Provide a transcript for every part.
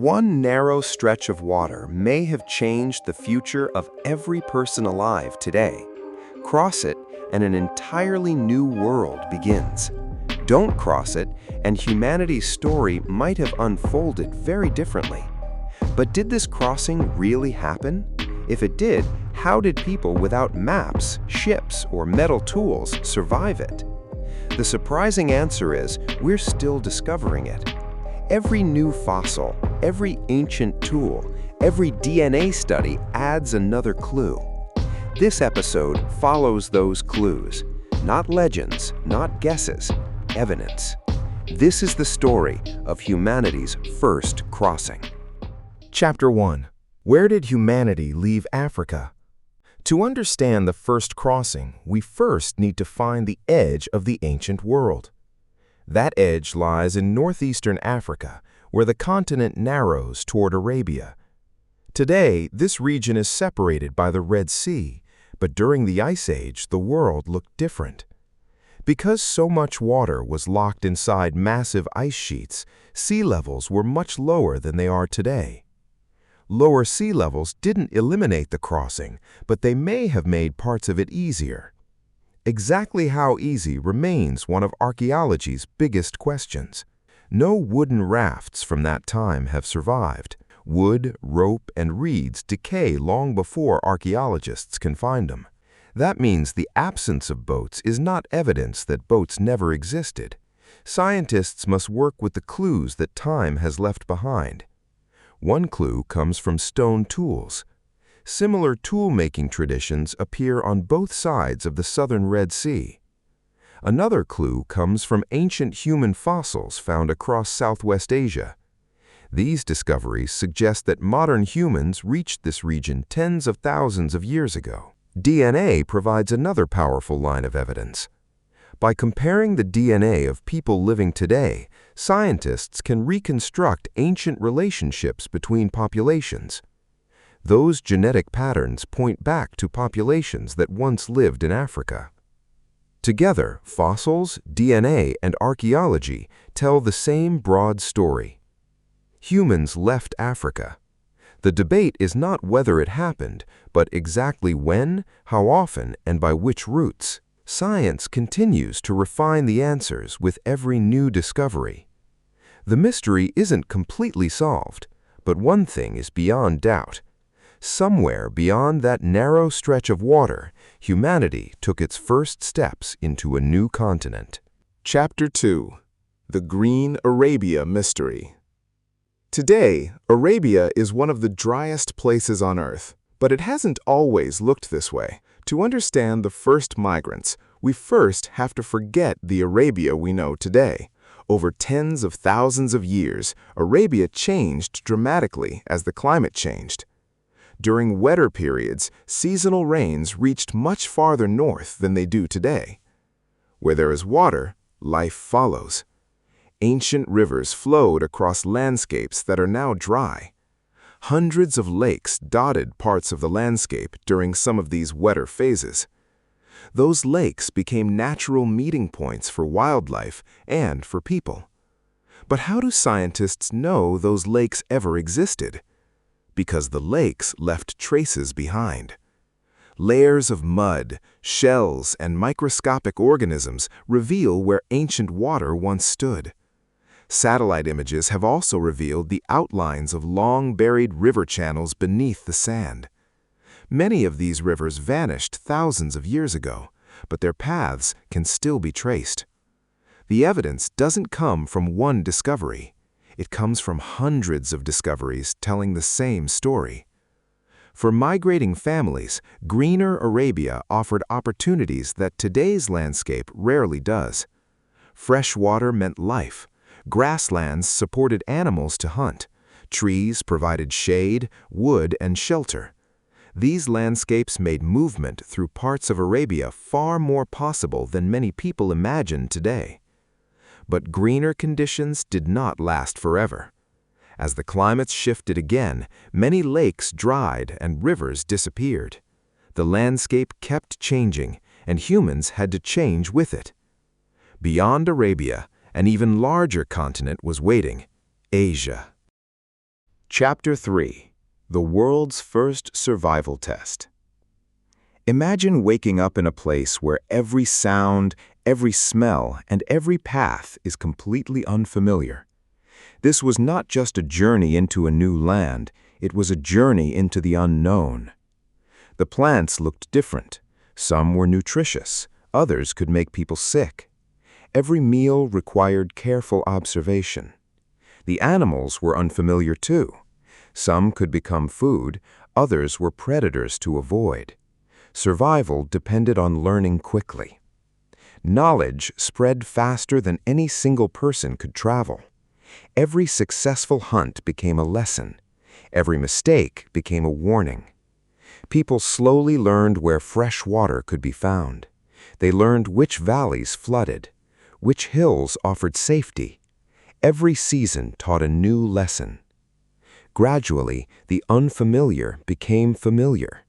One narrow stretch of water may have changed the future of every person alive today. Cross it, and an entirely new world begins. Don't cross it, and humanity's story might have unfolded very differently. But did this crossing really happen? If it did, how did people without maps, ships, or metal tools survive it? The surprising answer is, we're still discovering it. Every new fossil, every ancient tool, every DNA study adds another clue. This episode follows those clues. Not legends, not guesses, evidence. This is the story of humanity's first crossing. Chapter 1. Where did humanity leave Africa? To understand the first crossing, we first need to find the edge of the ancient world. That edge lies in northeastern Africa, where the continent narrows toward Arabia. Today, this region is separated by the Red Sea, but during the Ice Age, the world looked different. Because so much water was locked inside massive ice sheets, sea levels were much lower than they are today. Lower sea levels didn't eliminate the crossing, but they may have made parts of it easier. Exactly how easy remains one of archaeology's biggest questions. No wooden rafts from that time have survived. Wood, rope, and reeds decay long before archaeologists can find them. That means the absence of boats is not evidence that boats never existed. Scientists must work with the clues that time has left behind. One clue comes from stone tools. Similar tool-making traditions appear on both sides of the southern Red Sea. Another clue comes from ancient human fossils found across Southwest Asia. These discoveries suggest that modern humans reached this region tens of thousands of years ago. DNA provides another powerful line of evidence. By comparing the DNA of people living today, scientists can reconstruct ancient relationships between populations. Those genetic patterns point back to populations that once lived in Africa. Together, fossils, DNA, and archaeology tell the same broad story. Humans left Africa. The debate is not whether it happened, but exactly when, how often, and by which routes. Science continues to refine the answers with every new discovery. The mystery isn't completely solved, but one thing is beyond doubt. Somewhere beyond that narrow stretch of water, humanity took its first steps into a new continent. Chapter 2. The Green Arabia Mystery. Today, Arabia is one of the driest places on Earth, but it hasn't always looked this way. To understand the first migrants, we first have to forget the Arabia we know today. Over tens of thousands of years, Arabia changed dramatically as the climate changed. During wetter periods, seasonal rains reached much farther north than they do today. Where there is water, life follows. Ancient rivers flowed across landscapes that are now dry. Hundreds of lakes dotted parts of the landscape during some of these wetter phases. Those lakes became natural meeting points for wildlife and for people. But how do scientists know those lakes ever existed? Because the lakes left traces behind. Layers of mud, shells, and microscopic organisms reveal where ancient water once stood. Satellite images have also revealed the outlines of long-buried river channels beneath the sand. Many of these rivers vanished thousands of years ago, but their paths can still be traced. The evidence doesn't come from one discovery. It comes from hundreds of discoveries telling the same story. For migrating families, greener Arabia offered opportunities that today's landscape rarely does. Fresh water meant life. Grasslands supported animals to hunt. Trees provided shade, wood, and shelter. These landscapes made movement through parts of Arabia far more possible than many people imagine today. But greener conditions did not last forever. As the climates shifted again, many lakes dried and rivers disappeared. The landscape kept changing, and humans had to change with it. Beyond Arabia, an even larger continent was waiting: Asia. Chapter 3. The World's First Survival Test. Imagine waking up in a place where every sound, every smell, and every path is completely unfamiliar. This was not just a journey into a new land, it was a journey into the unknown. The plants looked different. Some were nutritious, others could make people sick. Every meal required careful observation. The animals were unfamiliar too. Some could become food, others were predators to avoid. Survival depended on learning quickly. Knowledge spread faster than any single person could travel. Every successful hunt became a lesson. Every mistake became a warning. People slowly learned where fresh water could be found. They learned which valleys flooded, which hills offered safety. Every season taught a new lesson. Gradually, the unfamiliar became familiar.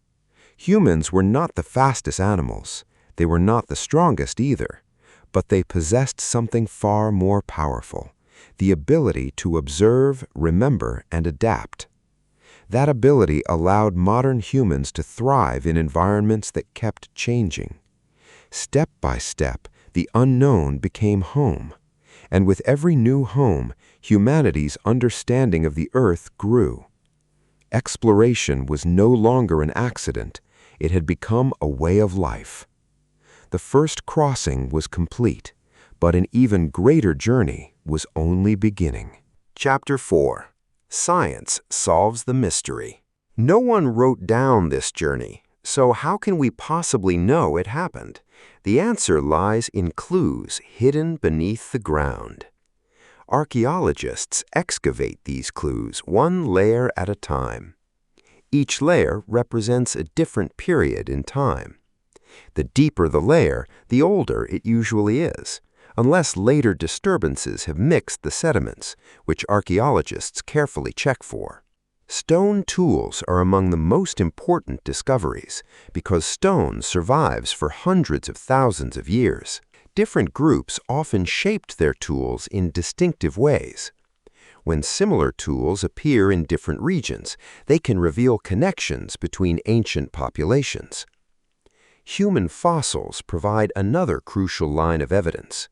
Humans were not the fastest animals. They were not the strongest either. But they possessed something far more powerful: the ability to observe, remember, and adapt. That ability allowed modern humans to thrive in environments that kept changing. Step by step, the unknown became home. And with every new home, humanity's understanding of the earth grew. Exploration was no longer an accident. It had become a way of life. The first crossing was complete, but an even greater journey was only beginning. Chapter 4. Science solves the mystery. No one wrote down this journey, so how can we possibly know it happened? The answer lies in clues hidden beneath the ground. Archaeologists excavate these clues one layer at a time. Each layer represents a different period in time. The deeper the layer, the older it usually is, unless later disturbances have mixed the sediments, which archaeologists carefully check for. Stone tools are among the most important discoveries because stone survives for hundreds of thousands of years. Different groups often shaped their tools in distinctive ways. When similar tools appear in different regions, they can reveal connections between ancient populations. Human fossils provide another crucial line of evidence.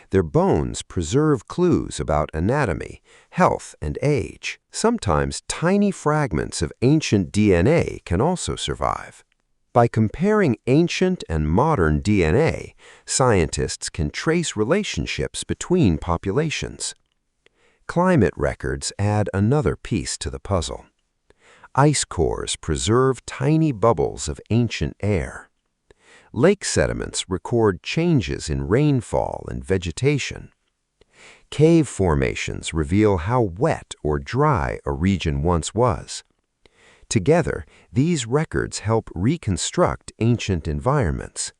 Their bones preserve clues about anatomy, health, and age. Sometimes tiny fragments of ancient DNA can also survive. By comparing ancient and modern DNA, scientists can trace relationships between populations. Climate records add another piece to the puzzle. Ice cores preserve tiny bubbles of ancient air. Lake sediments record changes in rainfall and vegetation. Cave formations reveal how wet or dry a region once was. Together, these records help reconstruct ancient environments.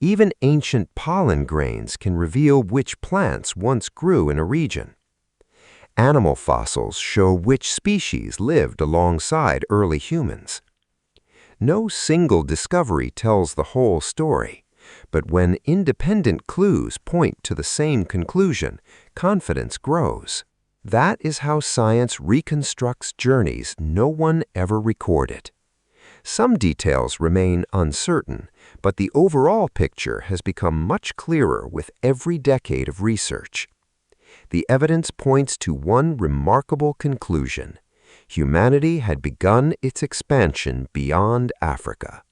Even ancient pollen grains can reveal which plants once grew in a region. Animal fossils show which species lived alongside early humans. No single discovery tells the whole story, but when independent clues point to the same conclusion, confidence grows. That is how science reconstructs journeys no one ever recorded. Some details remain uncertain, but the overall picture has become much clearer with every decade of research. The evidence points to one remarkable conclusion. Humanity had begun its expansion beyond Africa,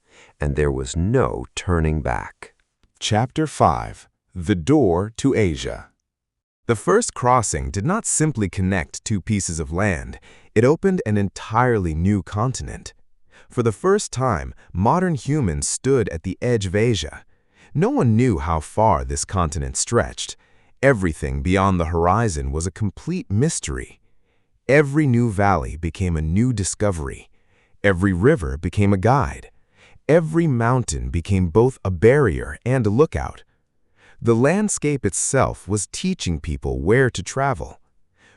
and there was no turning back. Chapter 5. The Door to Asia. The first crossing did not simply connect two pieces of land, it opened an entirely new continent. For the first time, modern humans stood at the edge of Asia. No one knew how far this continent stretched. Everything beyond the horizon was a complete mystery. Every new valley became a new discovery. Every river became a guide. Every mountain became both a barrier and a lookout. The landscape itself was teaching people where to travel.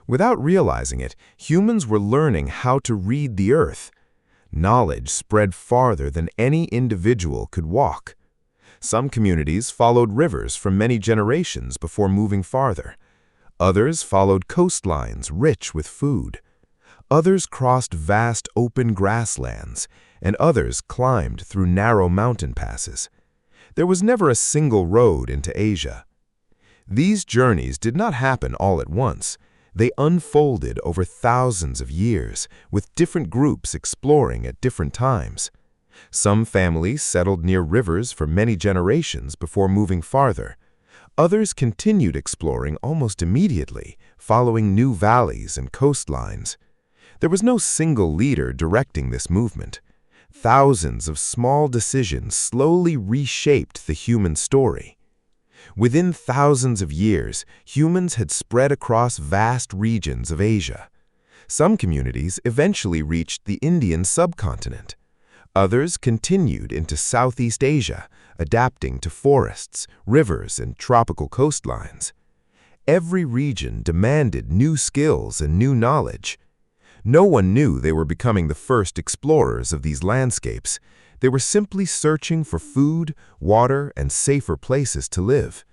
Without realizing it, humans were learning how to read the earth. Knowledge spread farther than any individual could walk. Some communities followed rivers for many generations before moving farther. Others followed coastlines rich with food. Others crossed vast open grasslands, and others climbed through narrow mountain passes. There was never a single road into Asia. These journeys did not happen all at once. They unfolded over thousands of years, with different groups exploring at different times. Some families settled near rivers for many generations before moving farther. Others continued exploring almost immediately, following new valleys and coastlines. There was no single leader directing this movement. Thousands of small decisions slowly reshaped the human story. Within thousands of years, humans had spread across vast regions of Asia. Some communities eventually reached the Indian subcontinent. Others continued into Southeast Asia, adapting to forests, rivers, and tropical coastlines. Every region demanded new skills and new knowledge. No one knew they were becoming the first explorers of these landscapes. They were simply searching for food, water, and safer places to live.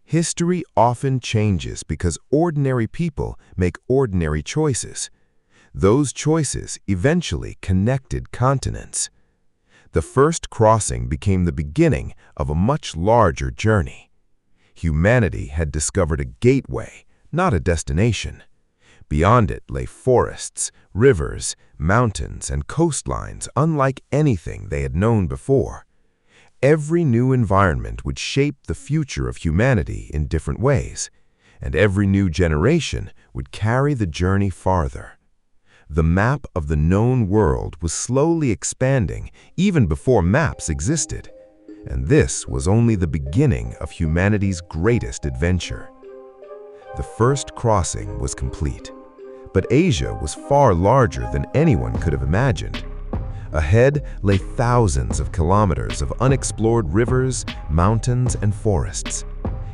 History often changes because ordinary people make ordinary choices. Those choices eventually connected continents. The first crossing became the beginning of a much larger journey. Humanity had discovered a gateway, not a destination. Beyond it lay forests, rivers, mountains, and coastlines unlike anything they had known before. Every new environment would shape the future of humanity in different ways, and every new generation would carry the journey farther. The map of the known world was slowly expanding even before maps existed, and this was only the beginning of humanity's greatest adventure. The first crossing was complete, but Asia was far larger than anyone could have imagined. Ahead lay thousands of kilometers of unexplored rivers, mountains, and forests.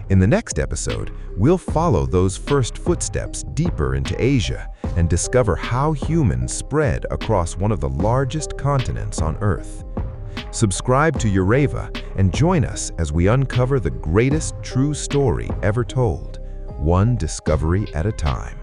In the next episode, we'll follow those first footsteps deeper into Asia and discover how humans spread across one of the largest continents on Earth. Subscribe to Yoreva and join us as we uncover the greatest true story ever told, one discovery at a time.